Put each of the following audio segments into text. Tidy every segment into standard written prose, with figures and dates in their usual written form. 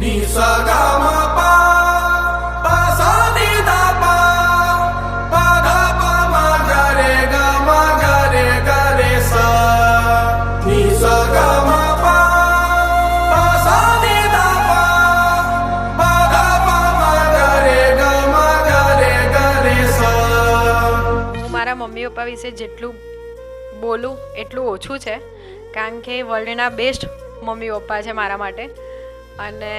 ni sa ga ma pa pa sa ni da pa pa da pa ma ga re sa ni sa ga ma pa pa sa ni da pa pa da pa ma ga re sa. હું મારા mummy papa વિશે જેટલું બોલું એટલું ઓછું છે, કારણ કે વર્લ્ડના બેસ્ટ મમ્મી પપ્પા છે મારા માટે. અને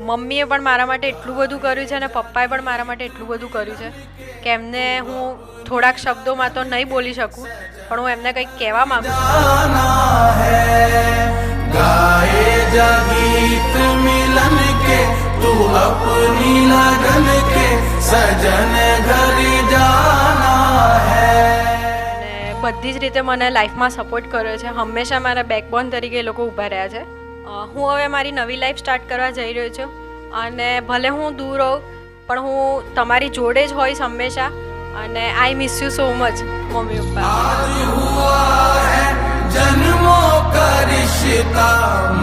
મમ્મીએ પણ મારા માટે એટલું બધું કર્યું છે અને પપ્પાએ પણ મારા માટે એટલું બધું કર્યું છે કે એમને હું થોડાક શબ્દોમાં તો નહીં બોલી શકું, પણ હું એમને કંઈક કહેવા માંગુ છું. गाए जा गीत मिलन के तू अपनी लगन के सजन घर जाना है. અને બધી જ રીતે મને લાઈફમાં સપોર્ટ કર્યો છે, હંમેશા મારા બેકબોન તરીકે એ લોકો ઊભા રહ્યા છે. હું હવે મારી નવી લાઈફ સ્ટાર્ટ કરવા જઈ રહ્યો છું અને ભલે હું દૂર હોઉં પણ હું તમારી જોડે જ હોઈશ હંમેશા. અને I miss you so much mummy papa. आज हुआ है जन्मों का रिश्ता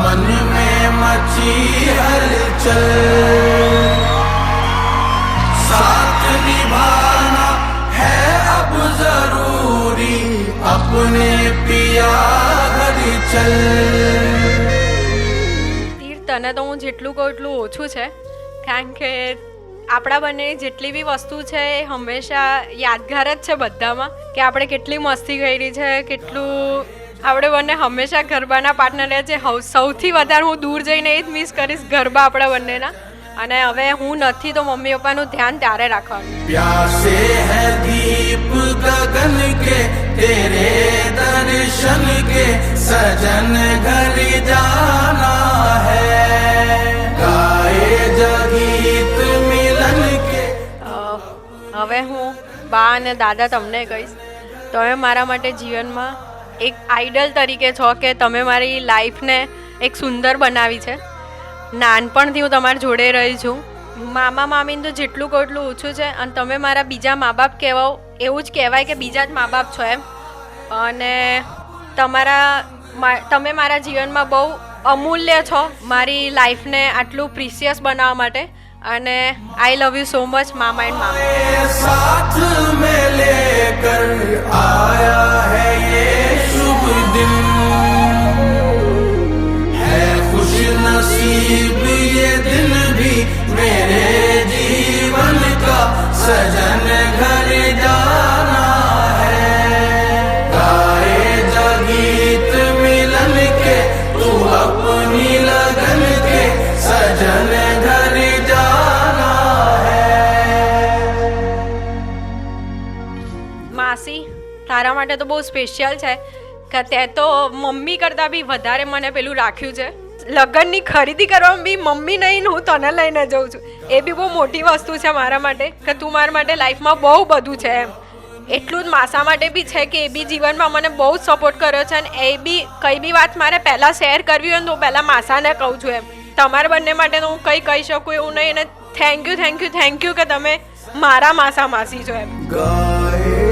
मन में मची हलचल साथ निभाना है अब जरूरी अपने पिया घर चल. તને તો હું જેટલું કહું એટલું ઓછું છે, કારણ કે આપણા બંનેની જેટલી બી વસ્તુ છે એ હંમેશા યાદગાર જ છે બધામાં, કે આપણે કેટલી મસ્તી કરી છે, કેટલું આપણે બંને હંમેશા ગરબાના પાર્ટનર રહે છે. સૌથી વધારે હું દૂર જઈને એ જ મિસ કરીશ, ગરબા આપણા બંનેના. અને હવે હું નથી તો મમ્મી પપ્પાનું ધ્યાન ત્યારે રાખવાનું. प्यासे है दीप गगन के तेरे दर्शन के सजन घर जाना है गाए जा गीत मिलन के. હવે હું બા અને દાદા તમને કહીશ, તમે મારા માટે જીવનમાં એક આઈડલ તરીકે છો, કે તમે મારી લાઈફને એક સુંદર બનાવી છે. નાનપણથી હું તમારી જોડે રહી છું. મામા મામીને તો જેટલું કહું એટલું ઓછું છે. અને તમે મારા બીજા મા બાપ કહેવાઓ, એવું જ કહેવાય કે બીજા જ મા બાપ છો એમ. અને તમે મારા જીવનમાં બહુ અમૂલ્ય છો, મારી લાઈફને આટલું પ્રિસિયસ બનાવવા માટે. અને આઈ લવ યુ સો મચ મામા એન્ડ મામા. साथ में लेकर आया है ये शुभ दिन है खुश नसीब ये दिन भी मेरे जीवन का सजन घर जाना है गाए जा गीत मिलन के तू अपनी लगन के सजन घर जाना है. માસી તારા માટે તો બહુ સ્પેશિયલ છે, કે તે તો મમ્મી કરતાં બી વધારે મને પેલું રાખ્યું છે. લગ્નની ખરીદી કરવામાં બી મમ્મી નહીં, હું તને લઈને જાઉં છું. એ બી બહુ મોટી વસ્તુ છે મારા માટે, કે તું મારા માટે લાઈફમાં બહુ બધું છે એમ. એટલું જ માસા માટે બી છે કે એ બી જીવનમાં મને બહુ જ સપોર્ટ કર્યો છે. અને એ બી કંઈ બી વાત મારે પહેલાં શેર કરવી હોય ને તો પહેલાં માસાને કહું છું એમ. તમારા બંને માટે તો હું કંઈ કહી શકું એવું નહીં. અને થેન્ક યુ કે તમે મારા માસા માસી છો એમ. गाए